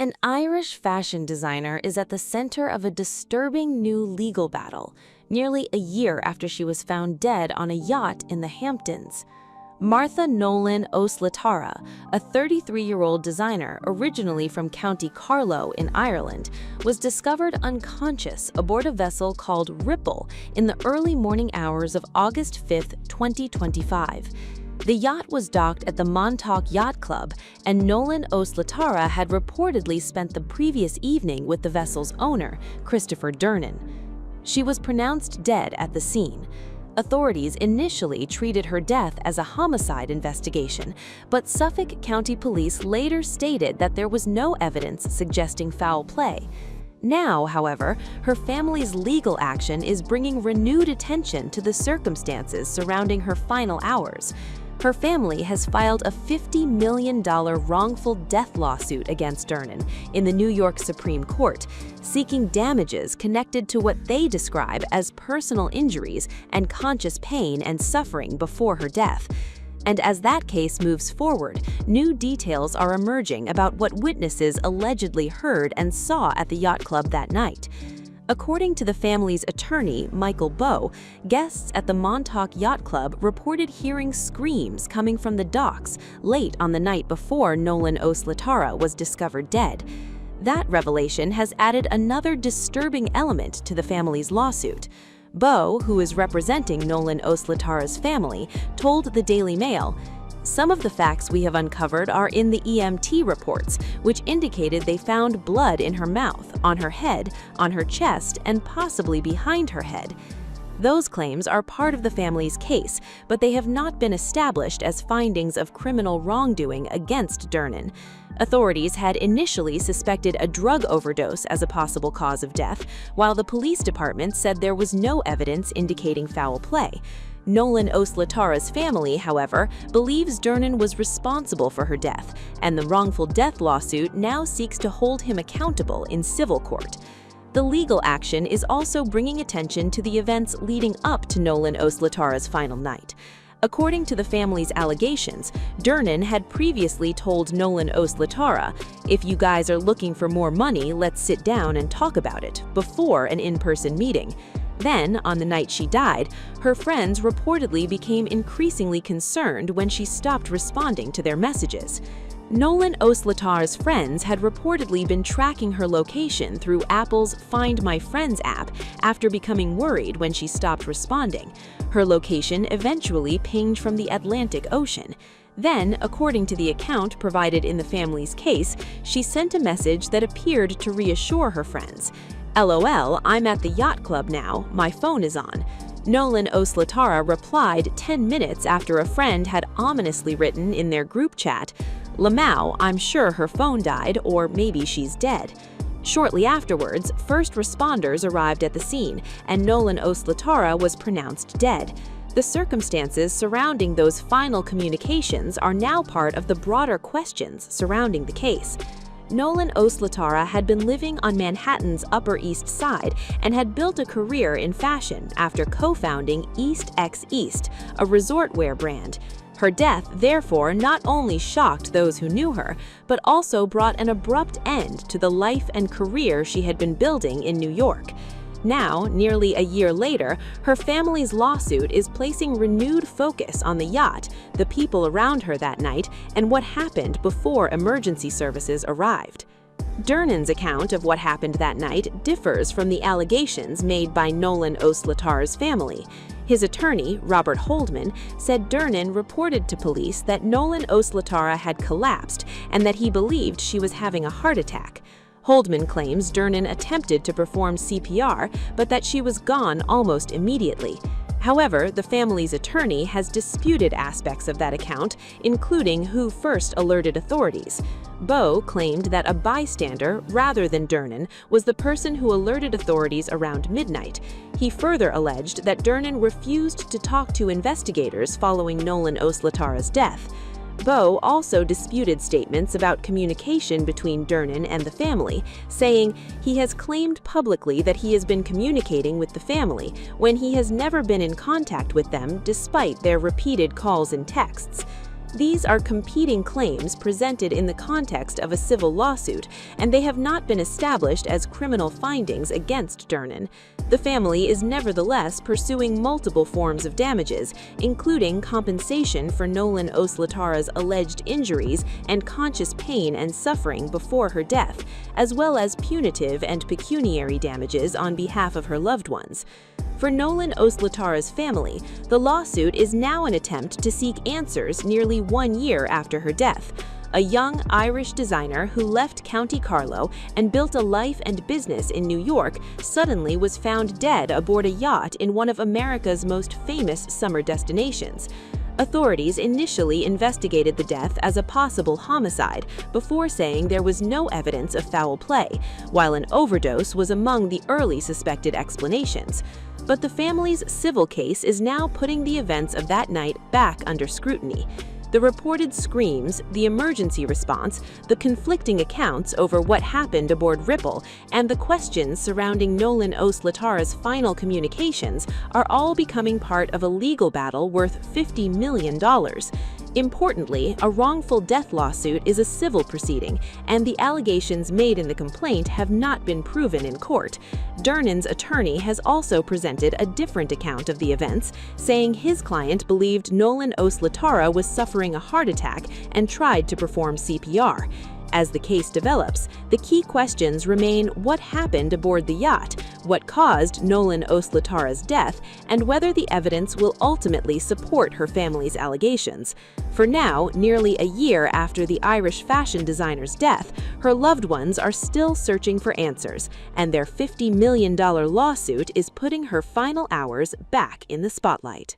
An Irish fashion designer is at the center of a disturbing new legal battle, nearly a year after she was found dead on a yacht in the Hamptons. Martha Nolan-O'Slatarra, a 33-year-old designer originally from County Carlow in Ireland, was discovered unconscious aboard a vessel called Wrongful in the early morning hours of August 5, 2025. The yacht was docked at the Montauk Yacht Club, and Nolan-O'Slatarra had reportedly spent the previous evening with the vessel's owner, Christopher Durnan. She was pronounced dead at the scene. Authorities initially treated her death as a homicide investigation, but Suffolk County Police later stated that there was no evidence suggesting foul play. Now, however, her family's legal action is bringing renewed attention to the circumstances surrounding her final hours. Her family has filed a $50 million wrongful death lawsuit against Durnan in the New York Supreme Court, seeking damages connected to what they describe as personal injuries and conscious pain and suffering before her death. And as that case moves forward, new details are emerging about what witnesses allegedly heard and saw at the yacht club that night. According to the family's attorney, Michael Bowe, guests at the Montauk Yacht Club reported hearing screams coming from the docks late on the night before Nolan-O'Slatarra was discovered dead. That revelation has added another disturbing element to the family's lawsuit. Bowe, who is representing Nolan-O'Slatarra's family, told the Daily Mail, "Some of the facts we have uncovered are in the EMT reports, which indicated they found blood in her mouth, on her head, on her chest, and possibly behind her head. Those claims are part of the family's case, but they have not been established as findings of criminal wrongdoing against Durnan. Authorities had initially suspected a drug overdose as a possible cause of death, while the police department said there was no evidence indicating foul play. Nolan-O'Slatarra's family, however, believes Durnan was responsible for her death, and the wrongful death lawsuit now seeks to hold him accountable in civil court. The legal action is also bringing attention to the events leading up to Nolan-O'Slatarra's final night. According to the family's allegations, Durnan had previously told Nolan-O'Slatarra, "If you guys are looking for more money, let's sit down and talk about it," before an in-person meeting. Then, on the night she died, her friends reportedly became increasingly concerned when she stopped responding to their messages. Nolan-O'Slatarra's friends had reportedly been tracking her location through Apple's Find My Friends app after becoming worried when she stopped responding. Her location eventually pinged from the Atlantic Ocean. Then, according to the account provided in the family's case, she sent a message that appeared to reassure her friends. "LOL, I'm at the yacht club now, my phone is on." Nolan-O'Slatarra replied 10 minutes after a friend had ominously written in their group chat, "Lamau, I'm sure her phone died, or maybe she's dead." Shortly afterwards, first responders arrived at the scene, and Nolan-O'Slatarra was pronounced dead. The circumstances surrounding those final communications are now part of the broader questions surrounding the case. Nolan-O'Slatarra had been living on Manhattan's Upper East Side and had built a career in fashion after co-founding East X East, a resort wear brand. Her death, therefore, not only shocked those who knew her, but also brought an abrupt end to the life and career she had been building in New York. Now, nearly a year later, her family's lawsuit is placing renewed focus on the yacht, the people around her that night, and what happened before emergency services arrived. Durnan's account of what happened that night differs from the allegations made by Nolan-O'Slatarra's family. His attorney, Robert Holdman, said Durnan reported to police that Nolan-O'Slatarra had collapsed and that he believed she was having a heart attack. Holdman claims Durnan attempted to perform CPR, but that she was gone almost immediately. However, the family's attorney has disputed aspects of that account, including who first alerted authorities. Bowe claimed that a bystander, rather than Durnan, was the person who alerted authorities around midnight. He further alleged that Durnan refused to talk to investigators following Nolan-O'Slatarra's death. Bowe also disputed statements about communication between Durnan and the family, saying he has claimed publicly that he has been communicating with the family when he has never been in contact with them despite their repeated calls and texts. These are competing claims presented in the context of a civil lawsuit, and they have not been established as criminal findings against Durnan. The family is nevertheless pursuing multiple forms of damages, including compensation for Nolan-O'Slatarra's alleged injuries and conscious pain and suffering before her death, as well as punitive and pecuniary damages on behalf of her loved ones. For Nolan-O'Slatarra's family, the lawsuit is now an attempt to seek answers nearly 1 year after her death. A young Irish designer who left County Carlow and built a life and business in New York suddenly was found dead aboard a yacht in one of America's most famous summer destinations. Authorities initially investigated the death as a possible homicide before saying there was no evidence of foul play, while an overdose was among the early suspected explanations. But the family's civil case is now putting the events of that night back under scrutiny. The reported screams, the emergency response, the conflicting accounts over what happened aboard Ripple, and the questions surrounding Nolan-O'Slatarra's final communications are all becoming part of a legal battle worth $50 million. Importantly, a wrongful death lawsuit is a civil proceeding, and the allegations made in the complaint have not been proven in court. Durnan's attorney has also presented a different account of the events, saying his client believed Nolan-O'Slatarra was suffering a heart attack and tried to perform CPR. As the case develops, the key questions remain what happened aboard the yacht, what caused Nolan-O'Slatarra's death, and whether the evidence will ultimately support her family's allegations. For now, nearly a year after the Irish fashion designer's death, her loved ones are still searching for answers, and their $50 million lawsuit is putting her final hours back in the spotlight.